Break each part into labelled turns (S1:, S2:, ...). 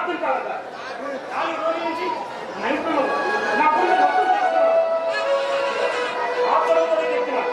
S1: అర్థం కాదా? 4 రోజుల నుంచి నైపుణ్యం నా గురించి మొత్తం చేస్తున్నాను. ఆ పొరపాటు చెప్తున్నా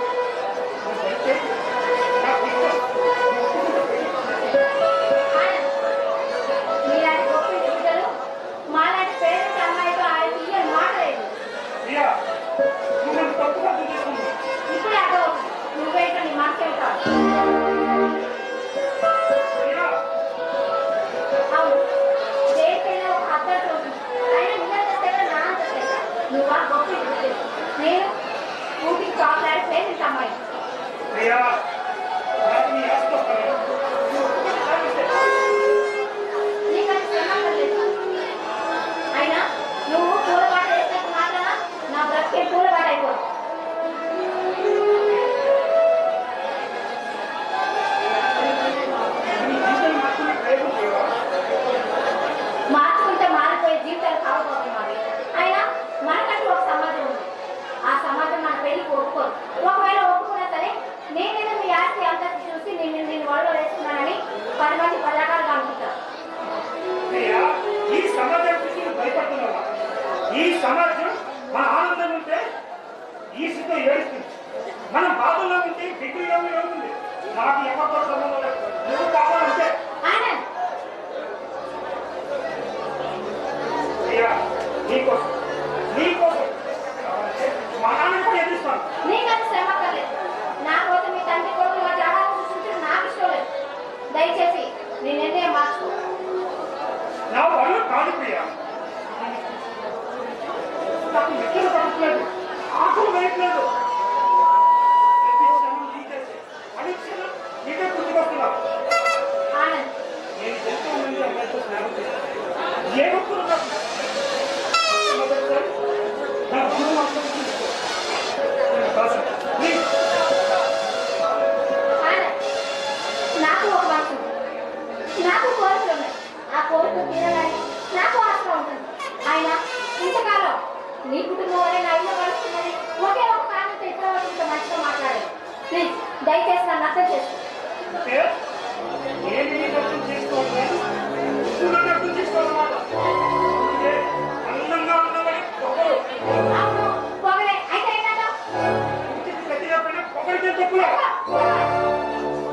S1: ఈ సమాజం మన ఆనందం ఉంటే ఈసుతో ఏడుస్తుంది, మనం బాధల్లో ఉంటే బిడ్డలో ఉంటుంది. నాకు ఎవరితో సంబంధం లేదు, నువ్వు కావాలంటే నీకోసం నీకోసం మా నాన్న కూడా ఎదురుస్తాను.
S2: నీకంత శ్రమ కలేదు, నా కోసం మీ తండ్రి కొడుకు మా జాగా సృష్టించడం నాకు ఇష్టం లేదు. దయచేసి నీ నిర్ణయం మార్చుకో.
S1: నా వాళ్ళు కాదు ప్రియా, నాకు ఎక్కడ పడట్లేదు, ఆకులు వేయట్లేదు. నీకే గుర్తుకొస్తున్నావు. నేను ఎంతో మంది అమ్మాయితో స్నేహం చేస్తాను. ఏ ఒక్కరు
S2: నాకు ఒక మనసు, నాకు కోరికలు ఉన్నాయి. ఆ కోరికలు తీరడానికి నాకు ఆశగా ఉంటుంది. ఆయన ఇంతకాలం నీ కుటుంబం వల్ల నా ఇల్లు పడుతున్నది ఒకే ఒక కారణంతో ఇప్పటివరకు ఇంత మంచిగా మాట్లాడారు. ప్లీజ్ దయచేసి నన్ను అర్థం చేసుకో. పొగలే అయితే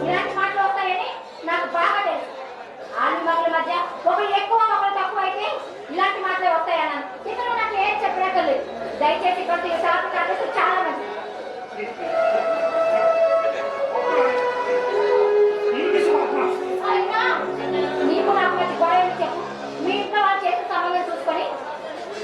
S2: ఇలాంటి మాటలు వస్తాయని నాకు బాగా తెలుసు. ఆలు మగల మధ్య ఒకరు ఎక్కువ ఒకరు తక్కువ అయితే ఇలాంటి మాటలే వస్తాయన్నాను. ఇతను నాకు ఏం చెప్పలేదు. దయచేసి ఇక్కడ షాప్ అడ్రస్ చాలా మంచిది. అయినా నీకు నాకు మంచి గొడవ చెప్పు. మీ ఇంట్లో వాళ్ళు చేసే సంబంధం చూసుకొని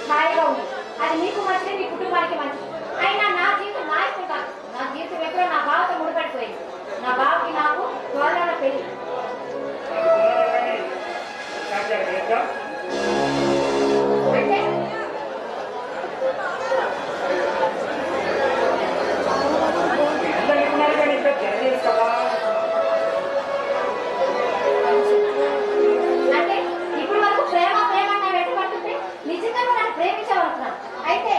S2: హాయిగా ఉంది. అది నీకు మంచిది, నీ కుటుంబానికి మంచిది. అయినా నా జీవితం నా ఇష్టం కాదు. నా జీవితం ఎప్పుడో నా బావతో ముడిపడిపోయింది. నా బావకి నాకు త్వరలోనే పెళ్లి. అంటే ఇప్పుడు వరకు ప్రేమ ప్రేమ నా వెంటబడుతుంటే నిజంగా నన్ను ప్రేమించవనుకున్నాను. అయితే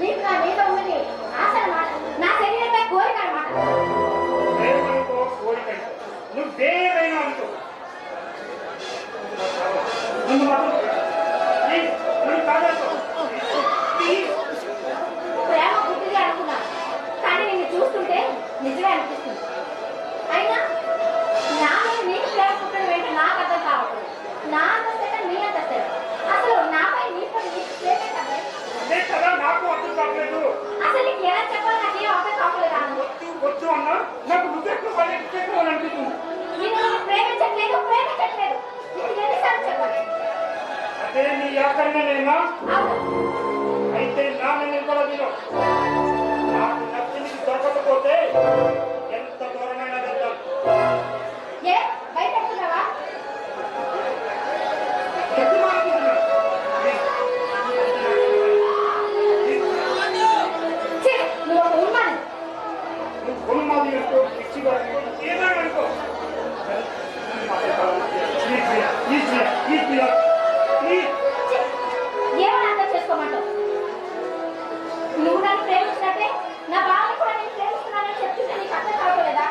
S2: నీకు నా మీద ఉన్నది ఆశ అన్నమాట, నా శరీరంపై కోరిక అన్నమాట. ప్రేమ పుట్టిది అనుకున్నాను, కానీ నిన్ను చూస్తుంటే నిజమే అనిపిస్తుంది. అయినా నా మీద నీకు ప్రేమ పుట్టడం ఏంటో నాకు అర్థం కావట్లేదు. నా అంతస్తేనా నీ అంతస్తేనా? అసలు నాపై నీకు
S1: నాకు అర్థం కావట్లేదు.
S2: అసలు నీకు ఎలా చెప్పాలి నాకు ఏం అర్థం కావట్లేదు.
S1: వచ్చు అన్నా నాకు నువ్వెక్కువ అనిపిస్తుంది.
S2: నేను ప్రేమించట్లేదు ప్రేమించట్లేదు నీకు ఎన్నిసార్లు చెప్పాలి?
S1: అదే నీ యాకరణేనా? అయితే నా నిర్ణయం కూడా విను. నాకు నచ్చింది దొరకకపోతే ఎంత దూరమైన వెళ్తాను.
S2: ఏ భయపడుతున్నావా? నువ్వు ఒక ఉన్మాది.
S1: నువ్వు ఉన్మాది అనుకో, పిచ్చిగా ఏదైనా అనుకో.
S2: ఏమని అర్థం చేసుకోమంటావు? నువ్వు నన్ను ప్రేమించినట్టే నా బావని కూడా నేను ప్రేమిస్తున్నానని చెప్తుంటే నీకు అర్థం కావట్లేదా?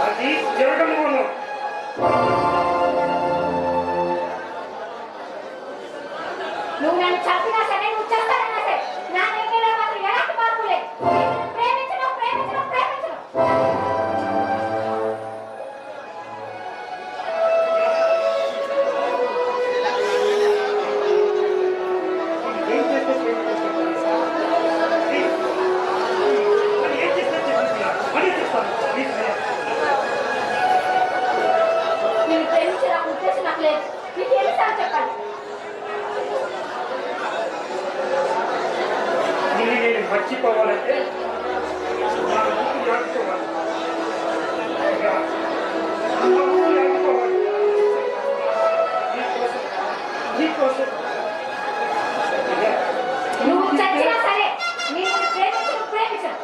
S1: అది జరగడం
S2: లేదు. మీకు ఎన్నిసార్లు చెప్పాలి?
S1: నేను మర్చిపోవాలంటే నా ఊరు ఆడుకోవాలి. నా ఊరు ఆడుకోవాలి. నీకోసం
S2: నువ్వు చచ్చినా సరే నేను ప్రేమించను.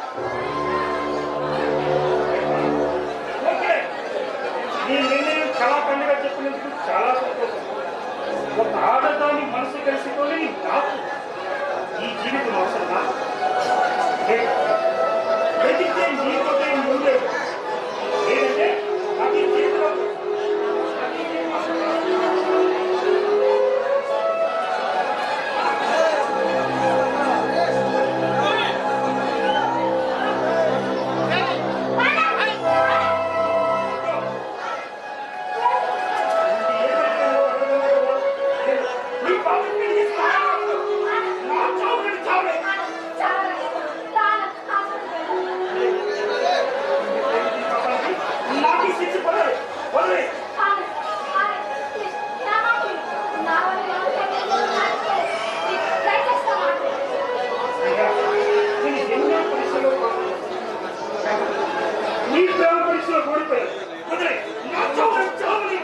S1: ఓకే, నీ నిర్ణయం చాలా పండుగ చెప్పినందుకు చాలా సంతోషం. ఒక ఆడదాని మనసు కలిసికొని నాకు ఈ జీవితం అవసరమా? వెతికితే నీతోటే ముందే లేదంటే అది జీవితం నీ ప్రేమ పరీక్షలో ఓడిపోయారు. వదిలే, నా చావుని చావుని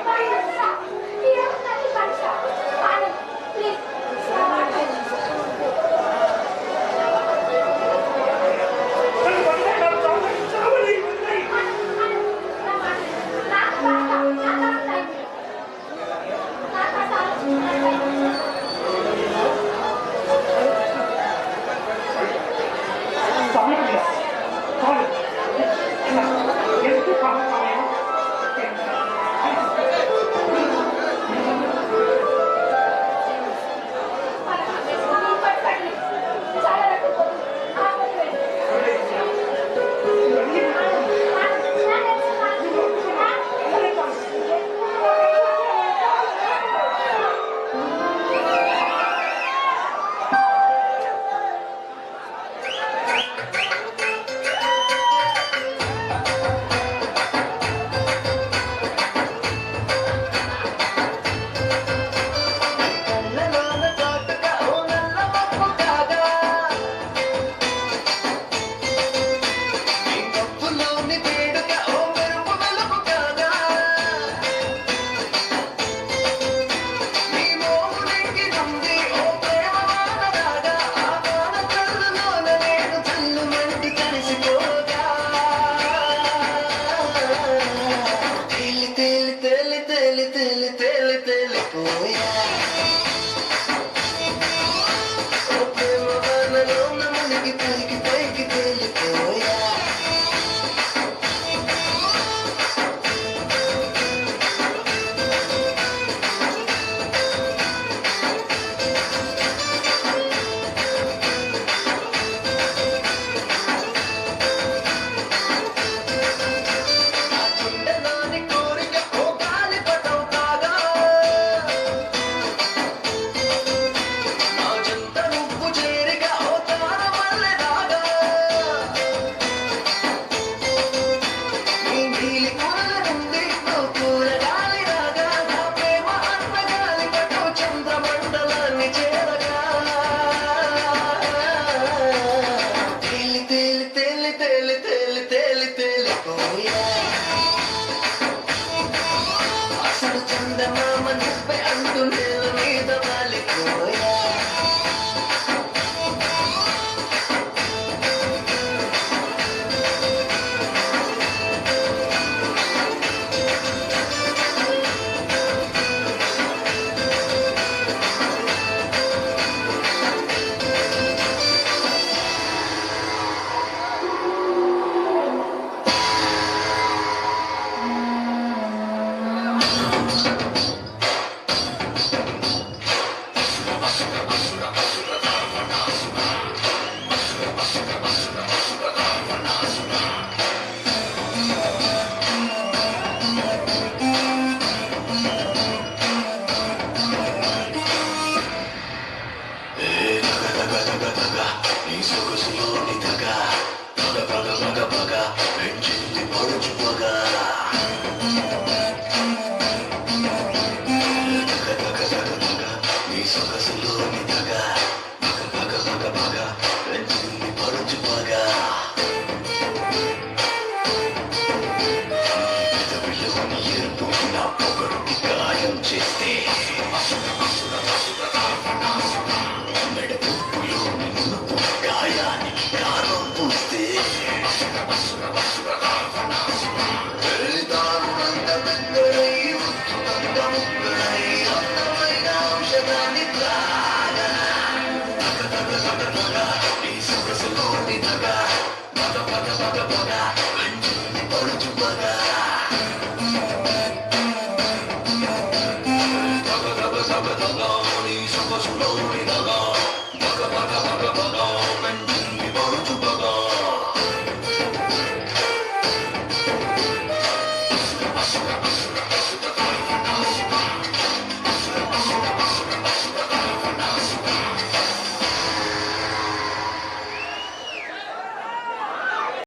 S3: పగ పెంచింది పొడుచు పగ